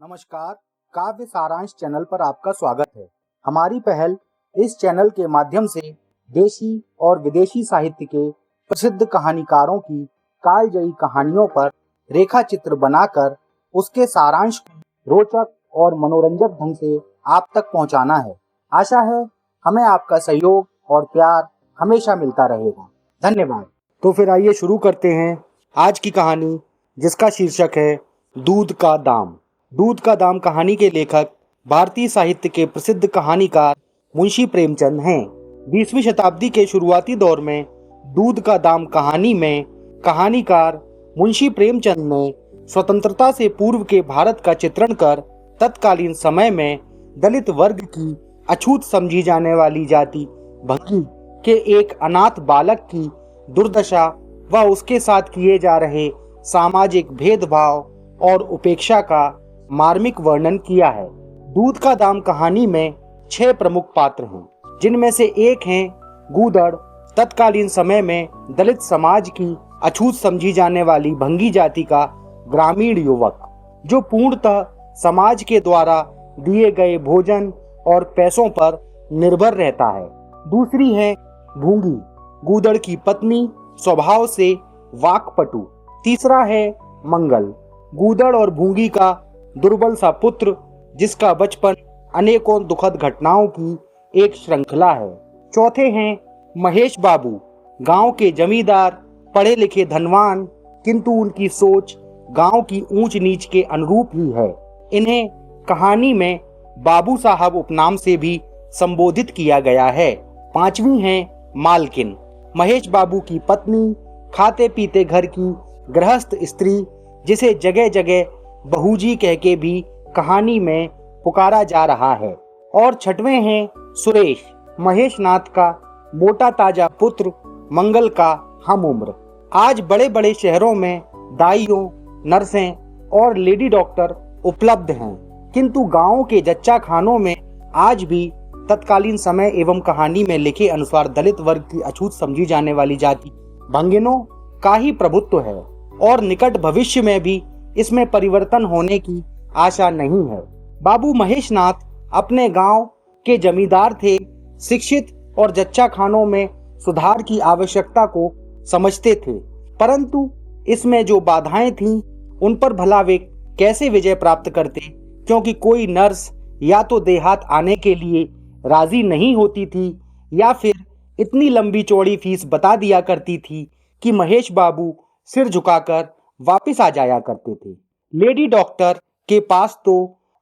नमस्कार, काव्य सारांश चैनल पर आपका स्वागत है। हमारी पहल इस चैनल के माध्यम से देशी और विदेशी साहित्य के प्रसिद्ध कहानीकारों की कालजयी कहानियों पर रेखा चित्र बनाकर उसके सारांश को रोचक और मनोरंजक ढंग से आप तक पहुंचाना है। आशा है हमें आपका सहयोग और प्यार हमेशा मिलता रहेगा। धन्यवाद। तो फिर आइए शुरू करते हैं आज की कहानी, जिसका शीर्षक है दूध का दाम। दूध का दाम कहानी के लेखक भारतीय साहित्य के प्रसिद्ध कहानीकार मुंशी प्रेमचंद हैं। 20वीं शताब्दी के शुरुआती दौर में दूध का दाम कहानी में कहानीकार मुंशी प्रेमचंद ने स्वतंत्रता से पूर्व के भारत का चित्रण कर तत्कालीन समय में दलित वर्ग की अछूत समझी जाने वाली जाति भंगी के एक अनाथ बालक की दुर्दशा व उसके साथ किए जा रहे सामाजिक भेदभाव और उपेक्षा का मार्मिक वर्णन किया है। दूध का दाम कहानी में 6 प्रमुख पात्र हैं, जिनमें से एक हैं गूदड़, तत्कालीन समय में दलित समाज की अछूत समझी जाने वाली भंगी जाति का ग्रामीण युवक, जो पूर्णतः समाज के द्वारा दिए गए भोजन और पैसों पर निर्भर रहता है। दूसरी है भूंगी, गूदड़ की पत्नी, स्वभाव से वाक्पटु। तीसरा है मंगल, गूदड़ और भूंगी का दुर्बल सा पुत्र, जिसका बचपन अनेकों दुखद घटनाओं की एक श्रृंखला है। चौथे हैं महेश बाबू, गांव के जमींदार, पढ़े लिखे धनवान, किंतु उनकी सोच गांव की ऊंच नीच के अनुरूप ही है। इन्हें कहानी में बाबू साहब उपनाम से भी संबोधित किया गया है। पांचवी हैं मालकिन, महेश बाबू की पत्नी, खाते पीते घर की गृहस्थ स्त्री, जिसे जगह जगह बहूजी कह के भी कहानी में पुकारा जा रहा है। और छठवें हैं सुरेश, महेश नाथ का मोटा ताजा पुत्र, मंगल का हम उम्र। आज बड़े बड़े शहरों में दाइयों, नर्सें और लेडी डॉक्टर उपलब्ध हैं, किंतु गांवों के जच्चा खानों में आज भी तत्कालीन समय एवं कहानी में लिखे अनुसार दलित वर्ग की अछूत समझी जाने वाली जाति भंगिनों का ही प्रभुत्व है और निकट भविष्य में भी इसमें परिवर्तन होने की आशा नहीं है। बाबू महेश नाथ अपने गांव के जमींदार थे, शिक्षित और जच्चा खानों में सुधार की आवश्यकता को समझते थे, परंतु इसमें जो बाधाएं थीं उन पर भला वे कैसे विजय प्राप्त करते, क्योंकि कोई नर्स या तो देहात आने के लिए राजी नहीं होती थी या फिर इतनी लंबी चौड़ी फीस बता दिया करती थी कि महेश बाबू सिर झुकाकर वापस आ जाया करते थे। लेडी डॉक्टर के पास तो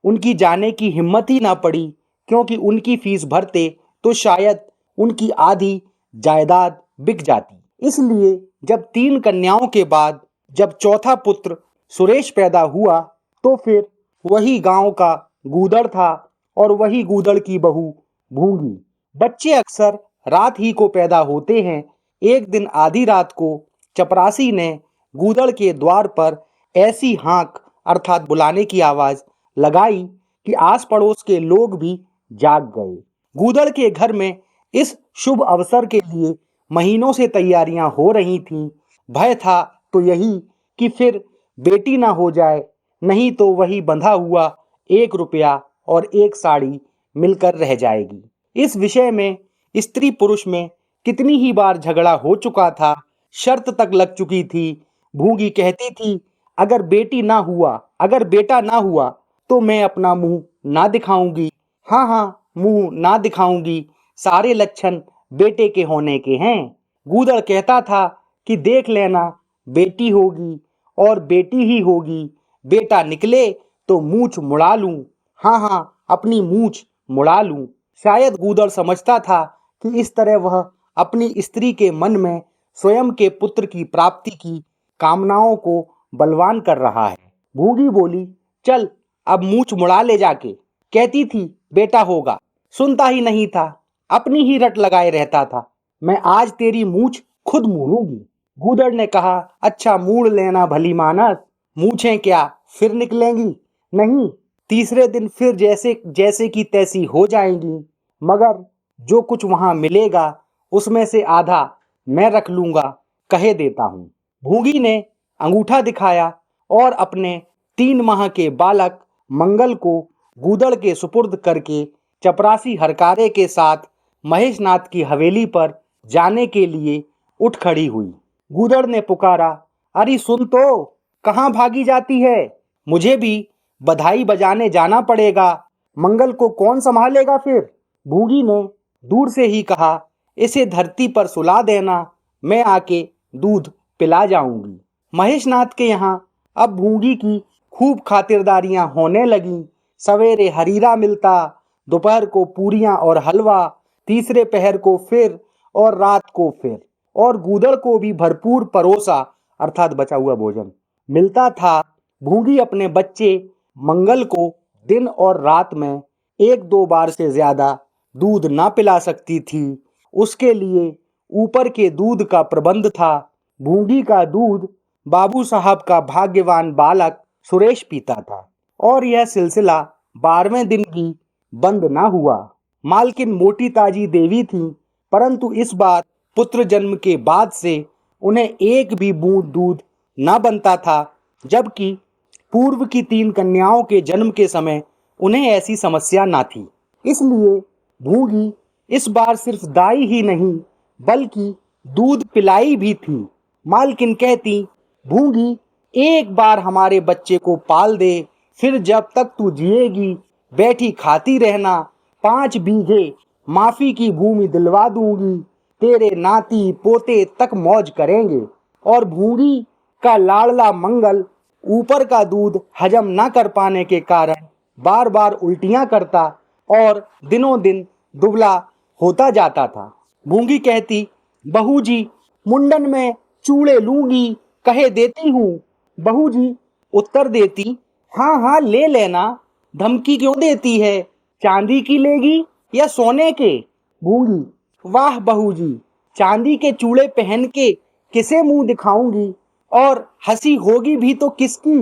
उनकी जाने की हिम्मत ही ना पड़ी, क्योंकि उनकी फीस भरते तो शायद उनकी आधी जायदाद बिक जाती। इसलिए जब 3 कन्याओं के बाद जब चौथा पुत्र सुरेश पैदा हुआ, तो फिर वही गांव का गूदड़ था और वही गूदड़ की बहू भूंगी। बच्चे अक्सर रात ही को पैदा होते हैं। एक दिन आधी रात को चपरासी ने गूदड़ के द्वार पर ऐसी हाँक अर्थात बुलाने की आवाज लगाई कि आस पड़ोस के लोग भी जाग गए। गूदड़ के घर में इस शुभ अवसर के लिए महीनों से तैयारियां हो रही थीं। भय था तो यही कि फिर बेटी ना हो जाए, नहीं तो वही बंधा हुआ 1 रुपया और 1 साड़ी मिलकर रह जाएगी। इस विषय में स्त्री पुरुष में कितनी ही बार झगड़ा हो चुका था, शर्त तक लग चुकी थी। भूंगी कहती थी, अगर बेटा ना हुआ तो मैं अपना मुंह ना दिखाऊंगी। हाँ, मुंह ना दिखाऊंगी, सारे लक्षण बेटे के होने के हैं। गूदड़ कहता था कि देख लेना, बेटी होगी और बेटी ही होगी, बेटा निकले तो मूंछ मुड़ा लूं। हाँ, अपनी मूंछ मुड़ा लूं। शायद गूदड़ समझता था कि इस तरह वह अपनी स्त्री के मन में स्वयं के पुत्र की प्राप्ति की कामनाओं को बलवान कर रहा है। भूंगी बोली, चल अब मूंछ मुड़ा ले जाके। कहती थी बेटा होगा, सुनता ही नहीं था, अपनी ही रट लगाए रहता था। मैं आज तेरी मूंछ खुद मूड़ूंगी। गूदड़ ने कहा, अच्छा मूड़ लेना भली मानस, मूंछें क्या फिर निकलेंगी? नहीं, तीसरे दिन फिर जैसे की तैसी हो जाएंगी, मगर जो कुछ वहां मिलेगा उसमें से आधा मैं रख लूंगा, कहे देता हूं। भूंगी ने अंगूठा दिखाया और अपने 3 माह के बालक मंगल को गूदड़ के सुपुर्द करके चपरासी हरकारे के साथ महेशनाथ की हवेली पर जाने के लिए उठ खड़ी हुई। गूदड़ ने पुकारा, अरे सुन तो, कहाँ भागी जाती है? मुझे भी बधाई बजाने जाना पड़ेगा। मंगल को कौन संभालेगा फिर? भूंगी ने दूर से ही कहा, इसे धरती पर सुला देना, मैं आके दूध पिला जाऊंगी। महेशनाथ के यहाँ अब भूंगी की खूब खातिरदारियां होने लगीं। सवेरे हरीरा मिलता, दोपहर को पूरियां और हलवा, तीसरे पहर को फिर और रात को फिर, और गूदड़ को भी भरपूर परोसा अर्थात बचा हुआ भोजन मिलता था। भूंगी अपने बच्चे मंगल को दिन और रात में 1-2 बार से ज्यादा दूध ना पिला सकती थी। उसके लिए ऊपर के दूध का प्रबंध था। भूंगी का दूध बाबू साहब का भाग्यवान बालक सुरेश पीता था और यह सिलसिला 12वें दिन भी बंद ना हुआ। मालकिन मोटी ताजी देवी थी, परंतु इस बार पुत्र जन्म के बाद से उन्हें एक भी बूंद दूध ना बनता था, जबकि पूर्व की 3 कन्याओं के जन्म के समय उन्हें ऐसी समस्या ना थी। इसलिए भूंगी इस बार सिर्फ दाई ही नहीं बल्कि दूध पिलाई भी थी। मालकिन कहती, भूंगी एक बार हमारे बच्चे को पाल दे, फिर जब तक तू जिएगी बैठी खाती रहना। 5 बीघे माफी की भूमि दिलवा दूंगी, तेरे नाती पोते तक मौज करेंगे। और भूंगी का लाडला मंगल ऊपर का दूध हजम न कर पाने के कारण बार बार उल्टियां करता और दिनों दिन दुबला होता जाता था। भूंगी कहती, बहू जी मुंडन में चूड़े लूंगी, कहे देती हूँ। बहू जी उत्तर देती, हाँ हाँ ले लेना, धमकी क्यों देती है? चांदी की लेगी या सोने के? भूंगी, वाह बहू जी, चांदी के चूड़े पहन के किसे मुंह दिखाऊंगी, और हंसी होगी भी तो किसकी?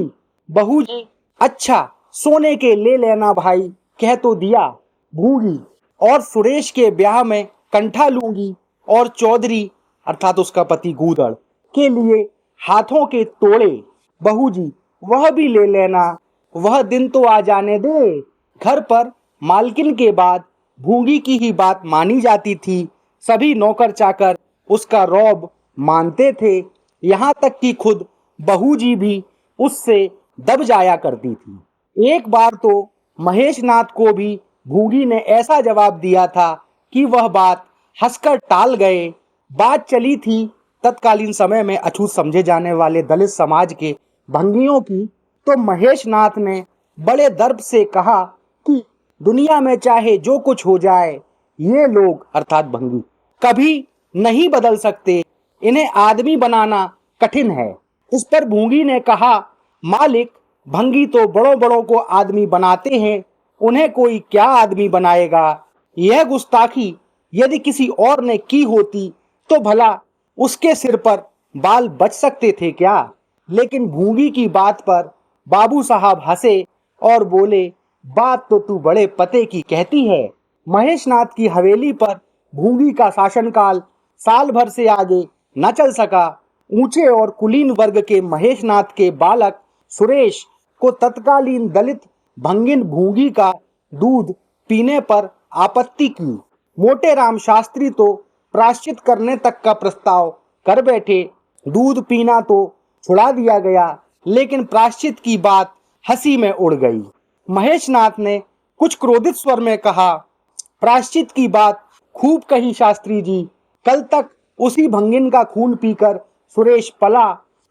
बहू जी, अच्छा सोने के ले लेना भाई, कह तो दिया। भूंगी, और सुरेश के ब्याह में कंठा लूंगी और चौधरी अर्थात उसका पति गूदड़ के लिए हाथों के तोड़े। बहू जी, वह भी ले लेना, वह दिन तो आ जाने दे। घर पर मालकिन के बाद भूंगी की ही बात मानी जाती थी। सभी नौकर चाकर उसका रौब मानते थे, यहाँ तक कि खुद बहू जी भी उससे दब जाया करती थी। एक बार तो महेशनाथ को भी भूंगी ने ऐसा जवाब दिया था कि वह बात हंसकर टाल गए। बात चली थी तत्कालीन समय में अछूत समझे जाने वाले दलित समाज के भंगियों की, तो महेशनाथ ने बड़े दर्प से कहा कि दुनिया में चाहे जो कुछ हो जाए, ये लोग अर्थात भंगी कभी नहीं बदल सकते, इन्हें आदमी बनाना कठिन है। इस पर भूंगी ने कहा, मालिक भंगी तो बड़ों बड़ों को आदमी बनाते हैं, उन्हें कोई क्या आदमी बनाएगा? यह गुस्ताखी यदि किसी और ने की होती तो भला उसके सिर पर बाल बच सकते थे क्या? लेकिन भूंगी की बात पर बाबू साहब हंसे और बोले, बात तो तू बड़े पते की कहती है। महेशनाथ की हवेली पर भूंगी का शासनकाल साल भर से आगे न चल सका। ऊंचे और कुलीन वर्ग के महेशनाथ के बालक सुरेश को तत्कालीन दलित भंगिन भूंगी का दूध पीने पर आपत्ति की। मोटे राम शास्त्री तो प्रायश्चित करने तक का प्रस्ताव कर बैठे। दूध पीना तो छुड़ा दिया गया, लेकिन प्रायश्चित की बात हंसी में उड़ गई। महेशनाथ ने कुछ क्रोधित स्वर में कहा, प्रायश्चित की बात खूब कही शास्त्री जी, कल तक उसी भंगिन का खून पीकर सुरेश पला,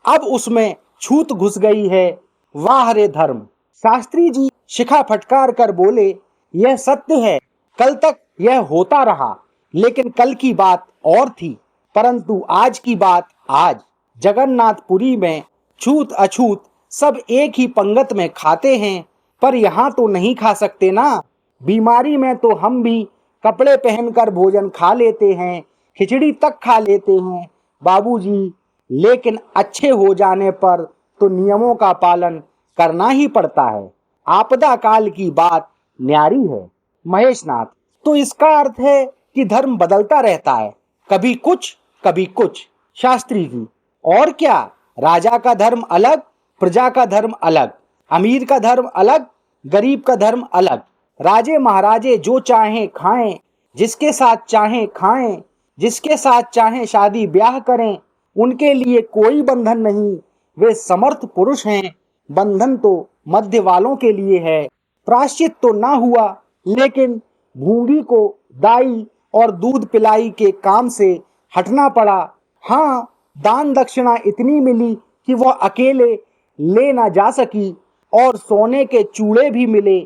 अब उसमें छूत घुस गई है। वाह रे धर्म! शास्त्री जी शिखा फटकार कर बोले, यह सत्य है, कल तक यह होता रहा, लेकिन कल की बात और थी, परंतु आज की बात आज। जगन्नाथपुरी में छूत अछूत सब एक ही पंगत में खाते हैं, पर यहाँ तो नहीं खा सकते ना। बीमारी में तो हम भी कपड़े पहनकर भोजन खा लेते हैं, खिचड़ी तक खा लेते हैं बाबूजी, लेकिन अच्छे हो जाने पर तो नियमों का पालन करना ही पड़ता है। आपदा काल की बात न्यारी है। महेशनाथ, तो इसका अर्थ है कि धर्म बदलता रहता है, कभी कुछ कभी कुछ। शास्त्री जी, और क्या, राजा का धर्म अलग, प्रजा का धर्म अलग, अमीर का धर्म अलग, गरीब का धर्म अलग। राजे महाराजे जो चाहें खाएं, जिसके साथ चाहें खाएं, जिसके साथ चाहें शादी ब्याह करें, उनके लिए कोई बंधन नहीं। वे समर्थ पुरुष हैं, बंधन तो मध्य वालों के लिए है। प्रायश्चित तो ना हुआ, लेकिन भूंगी को दाई और दूध पिलाई के काम से हटना पड़ा। हाँ, दान दक्षिणा इतनी मिली कि वह अकेले ले ना जा सकी, और सोने के चूड़े भी मिले।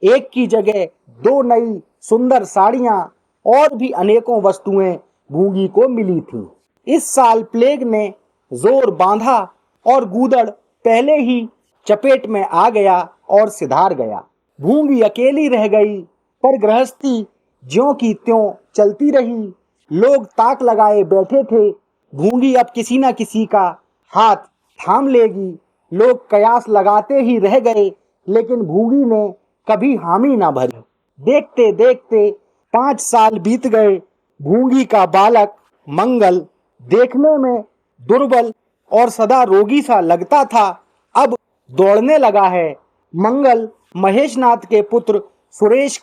एक की जगह दो नई सुंदर साड़ियां और भी अनेकों वस्तुएं भूंगी को मिली थीं। इस साल प्लेग ने जोर बांधा और गूदड़ पहले ही चपेट में आ गया और सिधार गया। भूंगी अकेली रह गई, पर गृहस्थी ज्यों की त्यों चलती रही। लोग ताक लगाए बैठे थे, भूंगी अब किसी न किसी का हाथ थाम लेगी। लोग कयास लगाते ही रह गए, लेकिन भूंगी ने कभी हामी ना भरी। देखते देखते 5 साल बीत गए। भूंगी का बालक मंगल देखने में दुर्बल और सदा रोगी सा लगता था, अब दौड़ने लगा है। मंगल महेशनाथ के पुत्र सुरेश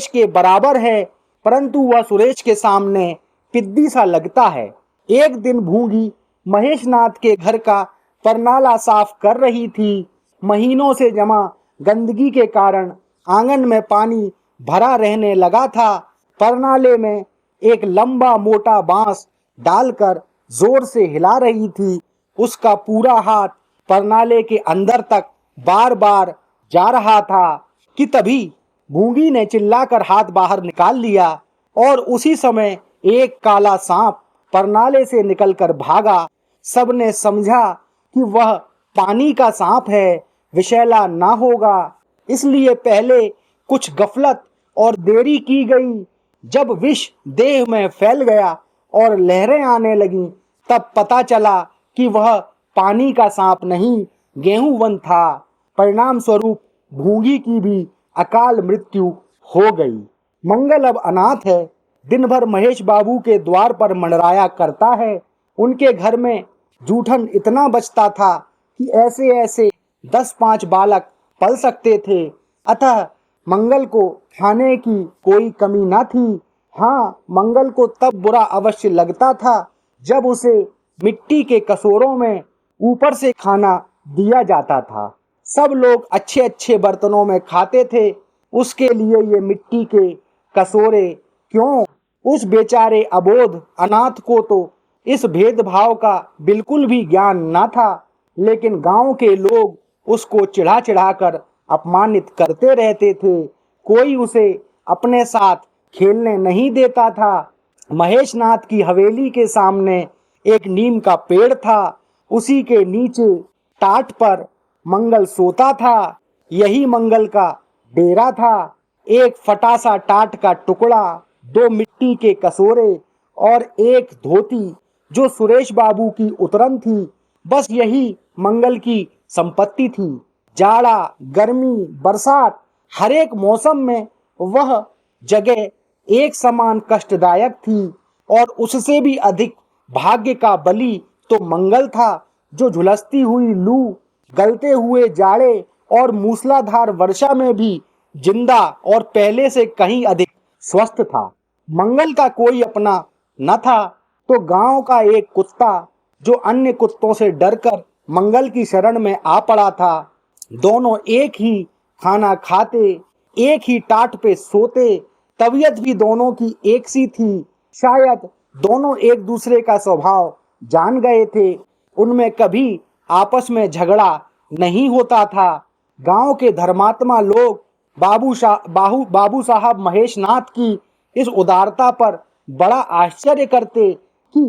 के बराबर है, परंतु वह सुरेश के सामने पिद्दी सा लगता है। एक दिन भूंगी महेशनाथ के घर का परनाला साफ कर रही थी। महीनों से जमा गंदगी के कारण आंगन में पानी भरा रहने लगा था। परनाले में एक लंबा मोटा बांस डालकर जोर से हिला रही थी। उसका पूरा हाथ परनाले के अंदर तक बार बार जा रहा था कि तभी भूंगी ने चिल्लाकर हाथ बाहर निकाल लिया, और उसी समय एक काला सांप परनाले से निकलकर भागा। सबने समझा कि वह पानी का सांप है, विषैला ना होगा, इसलिए पहले कुछ गफलत और देरी की गई। जब विष देह में फैल गया और लहरें आने लगीं, तब पता चला कि वह पानी का सांप नहीं, गेहूं था। परिणाम स्वरूप भूंगी की भी अकाल मृत्यु हो गई। मंगल अब अनाथ है, दिन भर महेश बाबू के द्वार पर मंडराया करता है। उनके घर में जूठन इतना बचता था कि ऐसे ऐसे 10-5 बालक पल सकते थे, अतः मंगल को खाने की कोई कमी न थी। हाँ, मंगल को तब बुरा अवश्य लगता था जब उसे मिट्टी के कटोरों में ऊपर से खाना दिया जाता था। सब लोग अच्छे अच्छे बर्तनों में खाते थे, उसके लिए ये मिट्टी के कटोरे क्यों? उस बेचारे अबोध अनाथ को तो इस भेदभाव का बिल्कुल भी ज्ञान न था, लेकिन गांव के लोग उसको चिढ़ा चिढ़ा कर अपमानित करते रहते थे। कोई उसे अपने साथ खेलने नहीं देता था। महेशनाथ की हवेली के सामने एक नीम का पेड़ था, उसी के नीचे टाट पर मंगल सोता था। यही मंगल का डेरा था। एक फटा सा टाट का टुकड़ा, 2 मिट्टी के कटोरे और एक धोती जो सुरेश बाबू की उतरन थी, बस यही मंगल की संपत्ति थी। जाड़ा, गर्मी, बरसात, हर एक मौसम में वह जगह एक समान कष्टदायक थी, और उससे भी अधिक भाग्य का बली तो मंगल था, जो झुलसती हुई लू, गलते हुए जाड़े और मूसलाधार वर्षा में भी जिंदा और पहले से कहीं अधिक स्वस्थ था। मंगल का कोई अपना न था, तो गांव का एक कुत्ता जो अन्य कुत्तों से डरकर मंगल की शरण में आ पड़ा था। दोनों एक ही खाना खाते, एक ही टाट पे सोते, तबीयत भी दोनों की एक सी थी। शायद दोनों एक दूसरे का स्वभाव जान गए थे। उनमें कभी आपस में झगड़ा नहीं होता था। गांव के धर्मात्मा लोग बाबू साहब महेशनाथ की इस उदारता पर बड़ा आश्चर्य करते कि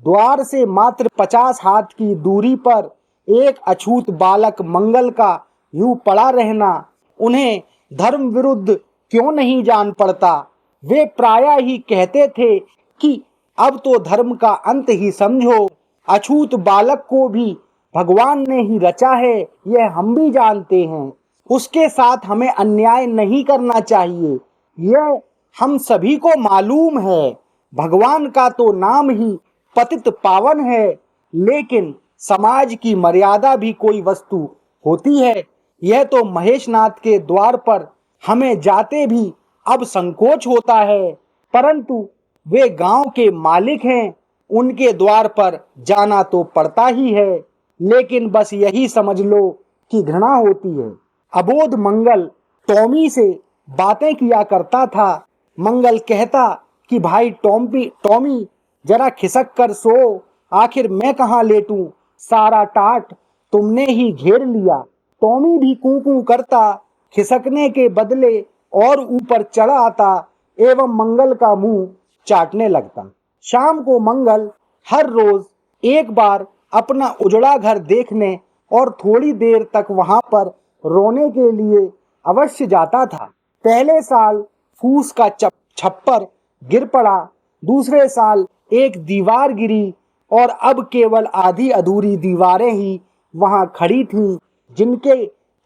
द्वार से मात्र 50 हाथ की दूरी पर एक अछूत बालक मंगल का यूं पड़ा रहना उन्हें धर्म विरुद्ध क्यों नहीं जान पड़ता। वे प्रायः ही कहते थे कि अब तो धर्म का अंत ही समझो, अछूत बालक को भी भगवान ने ही रचा है, यह हम भी जानते हैं। उसके साथ हमें अन्याय नहीं करना चाहिए, यह हम सभी को मालूम है। भगवान का तो नाम ही पतित पावन है, लेकिन समाज की मर्यादा भी कोई वस्तु होती है। यह तो महेशनाथ के द्वार पर हमें जाते भी अब संकोच होता है, परंतु वे गांव के मालिक हैं, उनके द्वार पर जाना तो पड़ता ही है। लेकिन बस यही समझ लो कि घृणा होती है। अबोध मंगल टॉमी से बातें किया करता था। मंगल कहता कि भाई टॉमी जरा खिसक कर सो, आखिर मैं कहाँ लेटूं, सारा टाट तुमने ही घेर लिया। टॉमी भी कूं कूं करता, खिसकने के बदले और ऊपर चढ़ आता एवं मंगल का मुंह चाटने लगता। शाम को मंगल हर रोज एक बार अपना उजड़ा घर देखने और थोड़ी देर तक वहां पर रोने के लिए अवश्य जाता था। पहले साल फूस का छप्पर गिर पड़ा, दूसरे साल एक दीवार गिरी और अब केवल आधी अधूरी दीवारें ही वहां खड़ी थीं,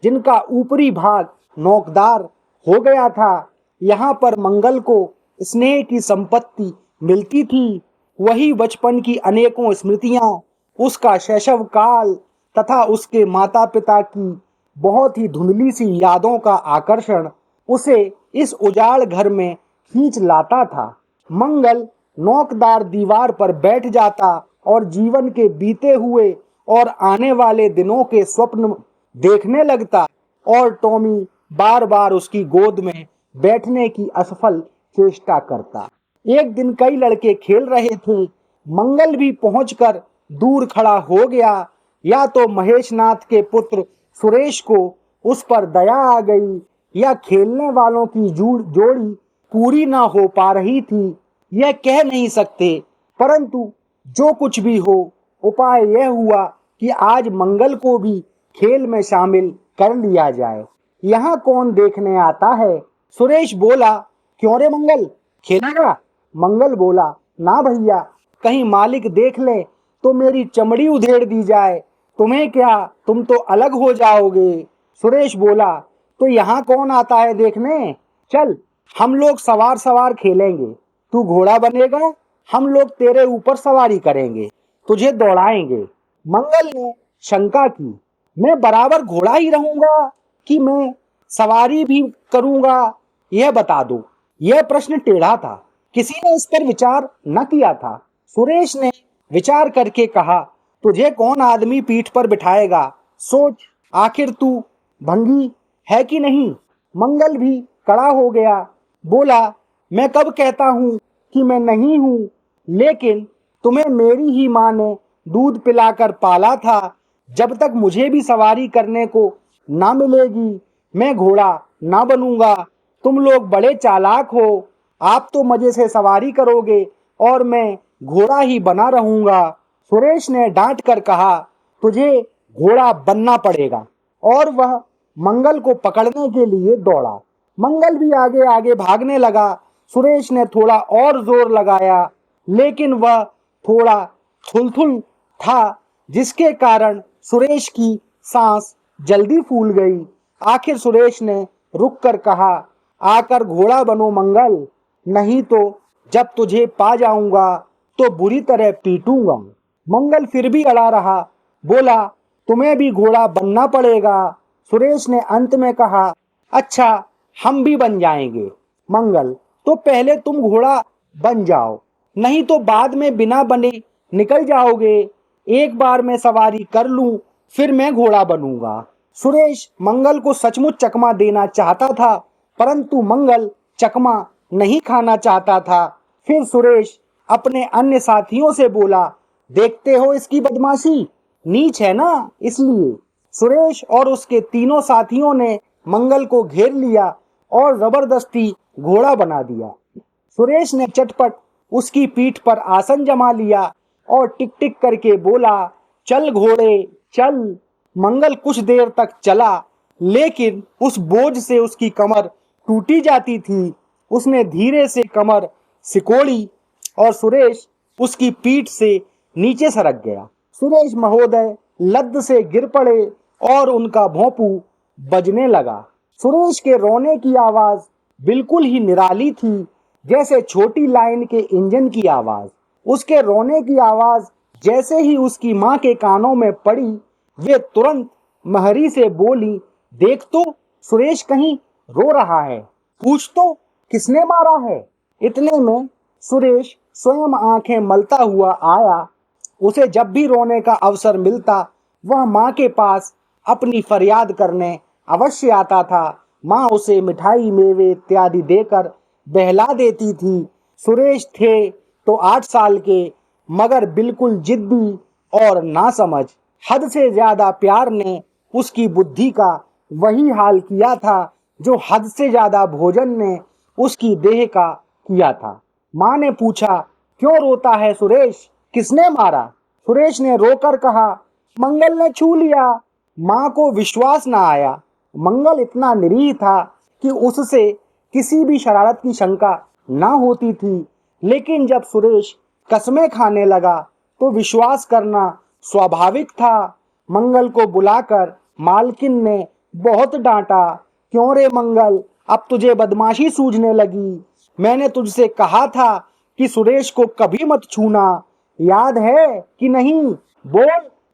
जिनका ऊपरी भाग नोकदार हो गया था। यहाँ पर मंगल को स्नेह की संपत्ति मिलती थी, वही बचपन की अनेकों स्मृतियां, उसका शैशव काल तथा उसके माता पिता की बहुत ही धुंधली सी यादों का आकर्षण उसे इस उजाड़ घर में खींच लाता था। मंगल नोकदार दीवार पर बैठ जाता और जीवन के बीते हुए और आने वाले दिनों के स्वप्न देखने लगता और टॉमी बार बार उसकी गोद में बैठने की असफल चेष्टा करता। एक दिन कई लड़के खेल रहे थे, मंगल भी पहुंचकर दूर खड़ा हो गया। या तो महेशनाथ के पुत्र सुरेश को उस पर दया आ गई या खेलने वालों की जोड़ी पूरी ना हो पा रही थी, यह कह नहीं सकते, परंतु जो कुछ भी हो, उपाय यह हुआ कि आज मंगल को भी खेल में शामिल कर लिया जाए। यहाँ कौन देखने आता है? सुरेश बोला। क्यों रे मंगल, खेलेगा? मंगल बोला, ना भैया, कहीं मालिक देख ले तो मेरी चमड़ी उधेड़ दी जाए। तुम्हें क्या, तुम तो अलग हो जाओगे। सुरेश बोला, तो यहाँ कौन आता है देखने? चल, हम लोग सवार सवार खेलेंगे, तू घोड़ा बनेगा, हम लोग तेरे ऊपर सवारी करेंगे, तुझे दौड़ाएंगे। मंगल ने शंका की, मैं बराबर घोड़ा ही रहूंगा कि मैं सवारी भी करूंगा, यह बता दो। यह प्रश्न टेढ़ा था, किसी ने इस पर विचार न किया था। सुरेश ने विचार करके कहा, तुझे कौन आदमी पीठ पर बिठाएगा, सोच, आखिर तू भंगी है कि नहीं। मंगल भी कड़ा हो गया, बोला, मैं कब कहता हूँ कि मैं नहीं हूँ, लेकिन तुम्हें मेरी ही माँ ने दूध पिलाकर पाला था। जब तक मुझे भी सवारी करने को ना मिलेगी, मैं घोड़ा ना बनूंगा। तुम लोग बड़े चालाक हो, आप तो मजे से सवारी करोगे और मैं घोड़ा ही बना रहूंगा। सुरेश ने डांट कर कहा, तुझे घोड़ा बनना पड़ेगा, और वह मंगल को पकड़ने के लिए दौड़ा। मंगल भी आगे आगे भागने लगा। सुरेश ने थोड़ा और जोर लगाया, लेकिन वह थोड़ा थुलथुल था, जिसके कारण सुरेश की सांस जल्दी फूल गई। आखिर सुरेश ने रुककर कहा, आकर घोड़ा बनो मंगल, नहीं तो जब तुझे पा जाऊंगा तो बुरी तरह पीटूंगा। मंगल फिर भी अड़ा रहा, बोला, तुम्हें भी घोड़ा बनना पड़ेगा। सुरेश ने अंत में कहा, अच्छा, हम भी बन जाएंगे। मंगल, तो पहले तुम घोड़ा बन जाओ, नहीं तो बाद में बिना बने निकल जाओगे। एक बार मैं सवारी कर लूं, फिर मैं घोड़ा बनूंगा। सुरेश मंगल को सचमुच चकमा देना चाहता था, परंतु मंगल चकमा नहीं खाना चाहता था। फिर सुरेश अपने अन्य साथियों से बोला, देखते हो इसकी बदमाशी, नीच है ना इसलिए। सुरेश और उसके तीनों साथियों ने मंगल को घेर लिया और जबरदस्ती घोड़ा बना दिया। सुरेश ने चटपट उसकी पीठ पर आसन जमा लिया और टिक टिक करके बोला, चल घोड़े चल। मंगल कुछ देर तक चला, लेकिन उस बोझ से उसकी कमर टूटी जाती थी। उसने धीरे से कमर सिकोड़ी और सुरेश उसकी पीठ से नीचे सरक गया। सुरेश महोदय लद्द से गिर पड़े और उनका भोंपू बजने लगा। सुरेश के रोने की आवाज बिल्कुल ही निराली थी, जैसे छोटी लाइन के इंजन की आवाज। उसके रोने की आवाज जैसे ही उसकी माँ के कानों में पड़ी, वे तुरंत महरी से बोली, देख तो सुरेश कहीं रो रहा है, पूछ तो किसने मारा है। इतने में सुरेश स्वयं आंखें मलता हुआ आया। उसे जब भी रोने का अवसर मिलता वह माँ के पास अपनी फरियाद करने अवश्य आता था। माँ उसे मिठाई मेवे इत्यादि देकर बहला देती थी। सुरेश थे तो 8 साल के, मगर बिल्कुल जिद्दी और नासमझ। हद से ज्यादा प्यार ने उसकी बुद्धि का वही हाल किया था जो हद से ज्यादा भोजन ने उसकी देह का किया था। माँ ने पूछा, क्यों रोता है सुरेश, किसने मारा? सुरेश ने रोकर कहा, मंगल ने छू लिया। माँ को विश्वास न आया। मंगल इतना निरीह था कि उससे किसी भी शरारत की शंका न होती थी, लेकिन जब सुरेश कस्में खाने लगा तो विश्वास करना स्वाभाविक था। मंगल को बुलाकर मालकिन ने बहुत डांटा। क्यों रे मंगल, अब तुझे बदमाशी सूझने लगी? मैंने तुझसे कहा था कि सुरेश को कभी मत छूना, याद है कि नहीं? बोल।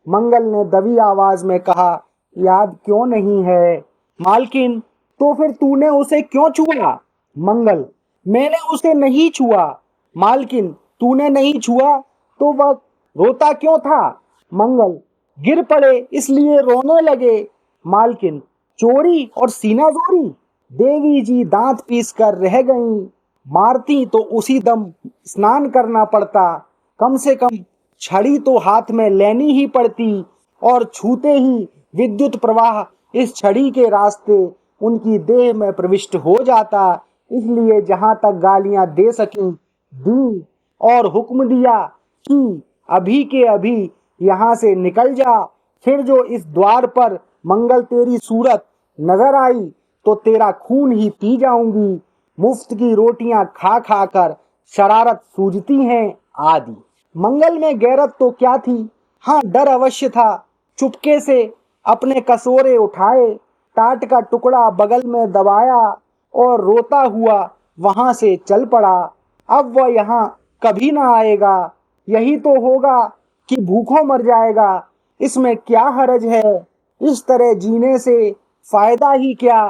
मंगल ने दबी आवाज में कहा, याद क्यों नहीं है मालकिन? तो फिर तूने उसे क्यों छुआ? मंगल, मैंने उसे नहीं छुआ। मालकिन, तूने नहीं छुआ तो वह रोता क्यों था? मंगल, गिर पड़े इसलिए रोने लगे। मालकिन, चोरी और सीना जोरी? देवी जी दांत पीस कर रह गईं। मारती तो उसी दम स्नान करना पड़ता। कम से कम छड़ी तो हाथ में लेनी ही पड़ती, और छूते ही विद्युत प्रवाह इस छड़ी के रास्ते उनकी देह में प्रविष्ट हो जाता। इसलिए जहां तक गालियां दे सकें दी, और हुक्म दिया कि अभी के अभी यहाँ से निकल जा। फिर जो इस द्वार पर मंगल तेरी सूरत नजर आई तो तेरा खून ही पी जाऊंगी। मुफ्त की रोटियां खा खा कर शरारत सूझती हैं आदि। मंगल में गैरत तो क्या थी, हाँ डर अवश्य था। चुपके से अपने कसोरे उठाए, टाट का टुकड़ा बगल में दबाया और रोता हुआ वहां से चल पड़ा। अब वह यहाँ कभी ना आएगा। यही तो होगा कि भूखों मर जाएगा, इसमें क्या हरज है? इस तरह जीने से फायदा ही क्या?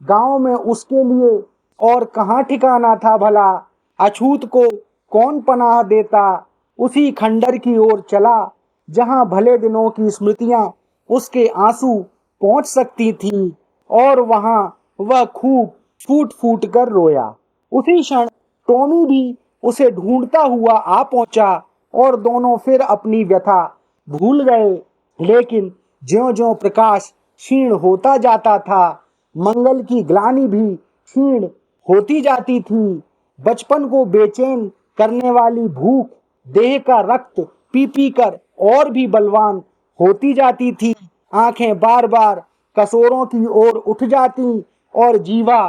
गांव में उसके लिए और कहाँ ठिकाना था भला? अछूत को कौन पनाह देता? उसी खंडर की ओर चला जहां भले दिनों की स्मृतियां उसके आंसू पहुंच सकती थी, और वहां वह खूब फूट फूट कर रोया। उसी क्षण टॉमी भी उसे ढूंढता हुआ आ पहुंचा और दोनों फिर अपनी व्यथा भूल गए। लेकिन ज्यों-ज्यों प्रकाश क्षीण होता जाता था, मंगल की ग्लानि भी क्षीण होती जाती थी। बचपन को बेचैन करने वाली भूख देह का रक्त पी पी कर और भी बलवान होती जाती थी। आंखें बार बार कसोरों की ओर उठ जाती और जीवा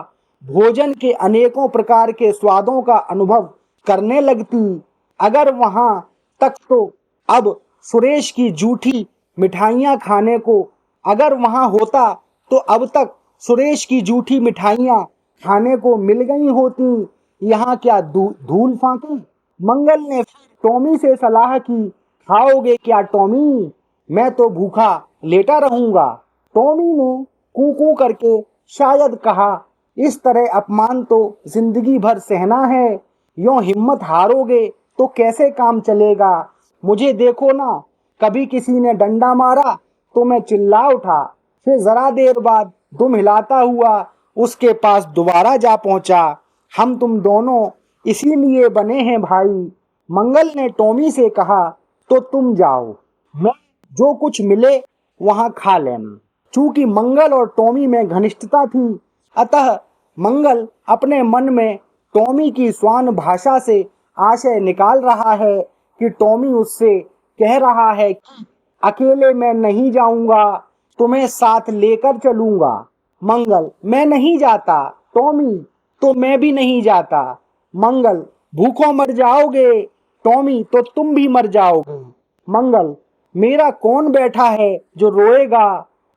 भोजन के अनेकों प्रकार के स्वादों का अनुभव करने लगती। अगर वहां तक तो अब सुरेश की जूठी मिठाइयां खाने को अगर वहां होता तो अब तक सुरेश की जूठी मिठाइयां खाने को मिल गई होती। यहाँ क्या धूल फांकी? मंगल ने टॉमी से सलाह की, खाओगे क्या टॉमी? मैं तो भूखा लेटा रहूंगा। टॉमी ने कू करके शायद कहा, इस तरह अपमान तो जिंदगी भर सहना है। यों हिम्मत हारोगे तो कैसे काम चलेगा? मुझे देखो ना, कभी किसी ने डंडा मारा तो मैं चिल्ला उठा, फिर जरा देर बाद दुम हिलाता हुआ उसके पास दोबारा जा पहुंचा। हम तुम दोनों इसीलिए बने हैं भाई। मंगल ने टॉमी से कहा, तो तुम जाओ, मैं जो कुछ मिले वहां खा लेना। चूंकि मंगल और टॉमी में घनिष्ठता थी, अतः मंगल अपने मन में टॉमी की स्वान भाषा से आशय निकाल रहा है कि टॉमी उससे कह रहा है कि अकेले मैं नहीं जाऊंगा, तुम्हें साथ लेकर चलूंगा। मंगल, मैं नहीं जाता। टॉमी, तो मैं भी नहीं जाता। मंगल, भूखों मर जाओगे। टॉमी, तो तुम भी मर जाओगे। मंगल, मेरा कौन बैठा है जो रोएगा?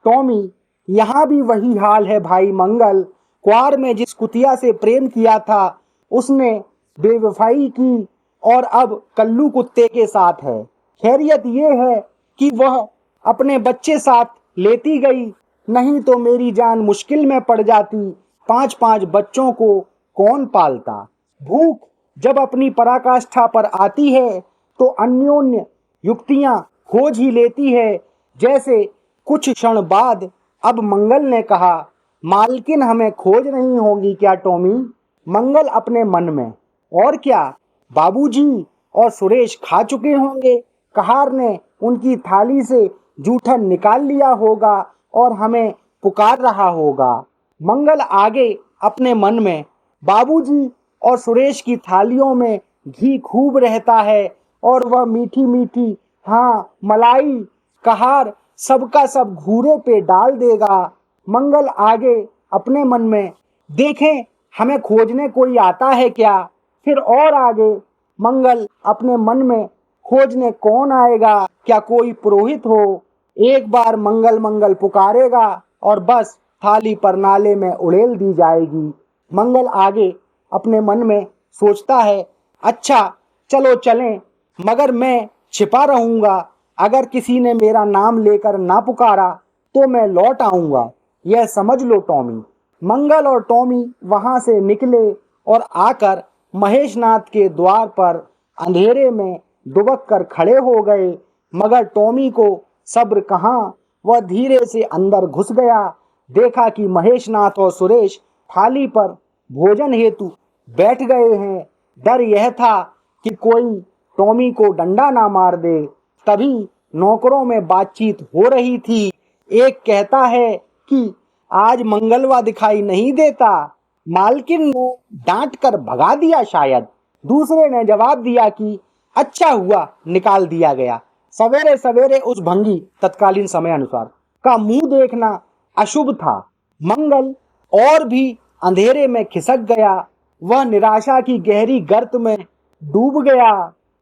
टॉमी, यहाँ भी वही हाल है भाई मंगल। क्वार में जिस कुतिया से प्रेम किया था उसने बेवफाई की और अब कल्लू कुत्ते के साथ है। खैरियत ये है कि वह अपने बच्चे साथ लेती गई नहीं तो मेरी जान मुश्किल में पड़ जाती, 5-5 बच्चों को कौन पालता। भूख जब अपनी पराकाष्ठा पर आती है तो अन्योन्य युक्तियां खोज ही लेती है। जैसे कुछ क्षण बाद अब मंगल ने कहा, मालकिन हमें खोज नहीं होगी क्या टॉमी। मंगल अपने मन में, और क्या, बाबूजी और सुरेश खा चुके होंगे। कहार ने उनकी थाली से जूठन निकाल लिया होगा और हमें पुकार रहा होगा। मंगल आगे अपने मन में, बाबूजी और सुरेश की थालियों में घी खूब रहता है और वह मीठी मीठी, हाँ, मलाई कहार सबका सब घूरे पे डाल देगा। मंगल आगे अपने मन में, देखें हमें खोजने कोई आता है क्या। फिर और आगे मंगल अपने मन में, खोजने कौन आएगा, क्या कोई पुरोहित हो। एक बार मंगल मंगल पुकारेगा और बस थाली पर नाले में उड़ेल दी जाएगी। मंगल आगे अपने मन में सोचता है, अच्छा चलो चलें, मगर मैं छिपा रहूंगा। अगर किसी ने मेरा नाम लेकर ना पुकारा तो मैं लौट आऊंगा, यह समझ लो टॉमी। मंगल और टॉमी वहां से निकले और आकर महेशनाथ के द्वार पर अंधेरे में दुबक कर खड़े हो गए। मगर टॉमी को सब्र कहाँ, वह धीरे से अंदर घुस गया। देखा कि महेशनाथ और सुरेश थाली पर भोजन हेतु बैठ गए हैं। डर यह था कि कोई टॉमी को डंडा ना मार दे। तभी नौकरों में बातचीत हो रही थी। एक कहता है कि आज मंगलवा दिखाई नहीं देता, मालकिन ने डांट कर भगा दिया शायद। दूसरे ने जवाब दिया कि अच्छा हुआ निकाल दिया गया। सवेरे सवेरे उस भंगी तत्कालीन समय अनुसार का मुंह देखना अशुभ था। मंगल और भी अंधेरे में खिसक गया। वह निराशा की गहरी गर्त में डूब गया।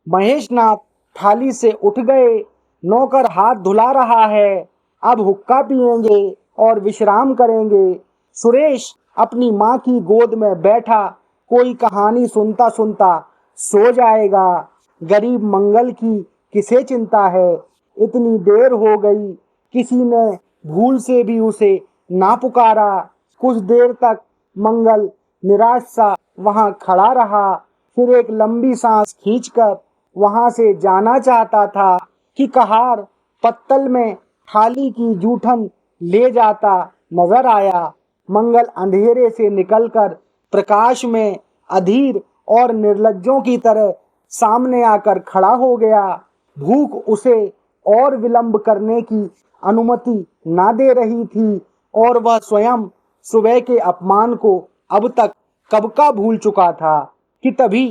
महेशनाथ थाली से उठ गए। नौकर हाथ धुला रहा है। अब हुक्का पिएंगे और विश्राम करेंगे। सुरेश अपनी माँ की गोद में बैठा कोई कहानी सुनता सुनता सो जाएगा। गरीब मंगल की किसे चिंता है। इतनी देर हो गई, किसी ने भूल से भी उसे ना पुकारा। कुछ देर तक मंगल निराश सा वहां खड़ा रहा। फिर एक लंबी सांस खींचकर वहां से जाना चाहता था कि कहार पत्तल में थाली की जूठन ले जाता नजर आया। मंगल अंधेरे से निकलकर प्रकाश में अधीर और निर्लज्जों की तरह सामने आकर खड़ा हो गया। भूख उसे और विलंब करने की अनुमति ना दे रही थी और वह स्वयं सुबह के अपमान को अब तक कब का भूल चुका था कि तभी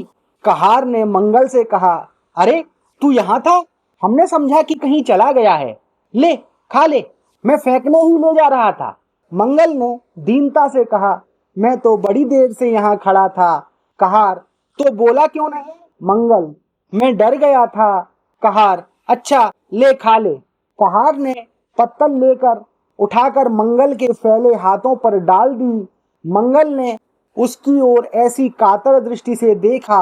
कहार ने मंगल से कहा, अरे तू यहाँ था, हमने समझा कि कहीं चला गया है। ले खा ले, मैं फेंकने ही ले जा रहा था। मंगल ने दीनता से कहा, मैं तो बड़ी देर से यहाँ खड़ा था। कहार, तो बोला क्यों नहीं। मंगल, मैं डर गया था। कहार, अच्छा ले खा ले। कहार ने पत्तल लेकर उठाकर मंगल के फैले हाथों पर डाल दी। मंगल ने उसकी ओर ऐसी कातर दृष्टि से देखा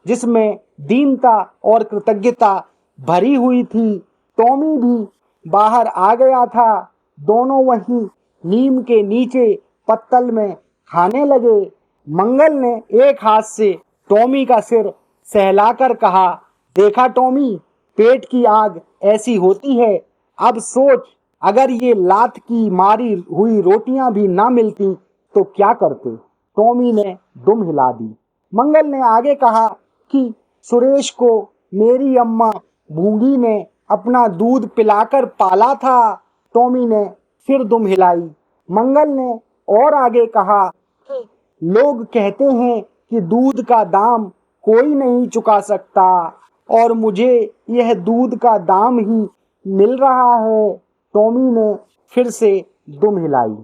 जिसमें दीनता और कृतज्ञता भरी हुई थी। टॉमी भी बाहर आ गया था। दोनों वहीं नीम के नीचे पत्तल में खाने लगे। मंगल ने एक हाथ से टॉमी का सिर सहलाकर कहा, देखा टॉमी, पेट की आग ऐसी होती है। अब सोच, अगर ये लात की मारी हुई रोटियां भी ना मिलती तो क्या करते। टॉमी ने दुम हिला दी। मंगल ने आगे कहा कि सुरेश को मेरी अम्मा भूंगी ने अपना दूध पिलाकर पाला था। टॉमी ने फिर दुम हिलाई। मंगल ने और आगे कहा कि लोग कहते हैं कि दूध का दाम कोई नहीं चुका सकता और मुझे यह दूध का दाम ही मिल रहा है। टॉमी ने फिर से दुम हिलाई।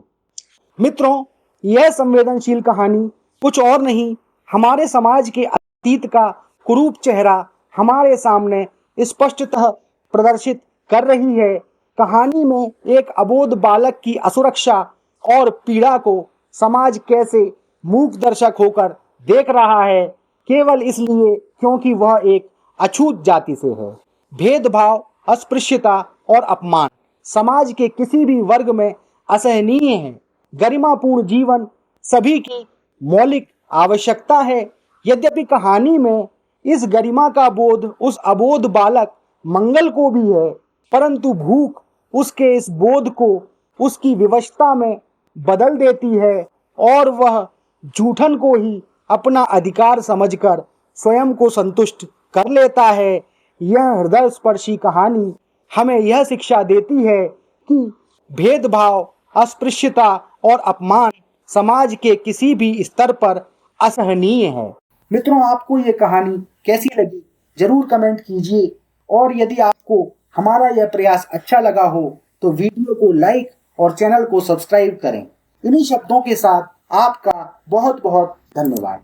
मित्रों, यह संवेदनशील कहानी कुछ और नहीं, हमारे समाज के अतीत का कुरूप चेहरा हमारे सामने स्पष्टतः प्रदर्शित कर रही है। कहानी में एक अबोध बालक की असुरक्षा और पीड़ा को समाज कैसे मूक दर्शक होकर देख रहा है, केवल इसलिए क्योंकि वह एक अछूत जाति से है। भेदभाव, अस्पृश्यता और अपमान समाज के किसी भी वर्ग में असहनीय है। गरिमापूर्ण जीवन सभी की मौलिक आवश्यकता है। यद्यपि कहानी में इस गरिमा का बोध उस अबोध बालक मंगल को भी है, परंतु भूख उसके इस बोध को उसकी विवशता में बदल देती है और वह जूठन को ही अपना अधिकार समझकर स्वयं को संतुष्ट कर लेता है। यह हृदय स्पर्शी कहानी हमें यह शिक्षा देती है कि भेदभाव, अस्पृश्यता और अपमान समाज के किसी भी स्तर पर असहनीय है। मित्रों, आपको ये कहानी कैसी लगी जरूर कमेंट कीजिए, और यदि आपको हमारा यह प्रयास अच्छा लगा हो तो वीडियो को लाइक और चैनल को सब्सक्राइब करें। इन्हीं शब्दों के साथ आपका बहुत बहुत धन्यवाद।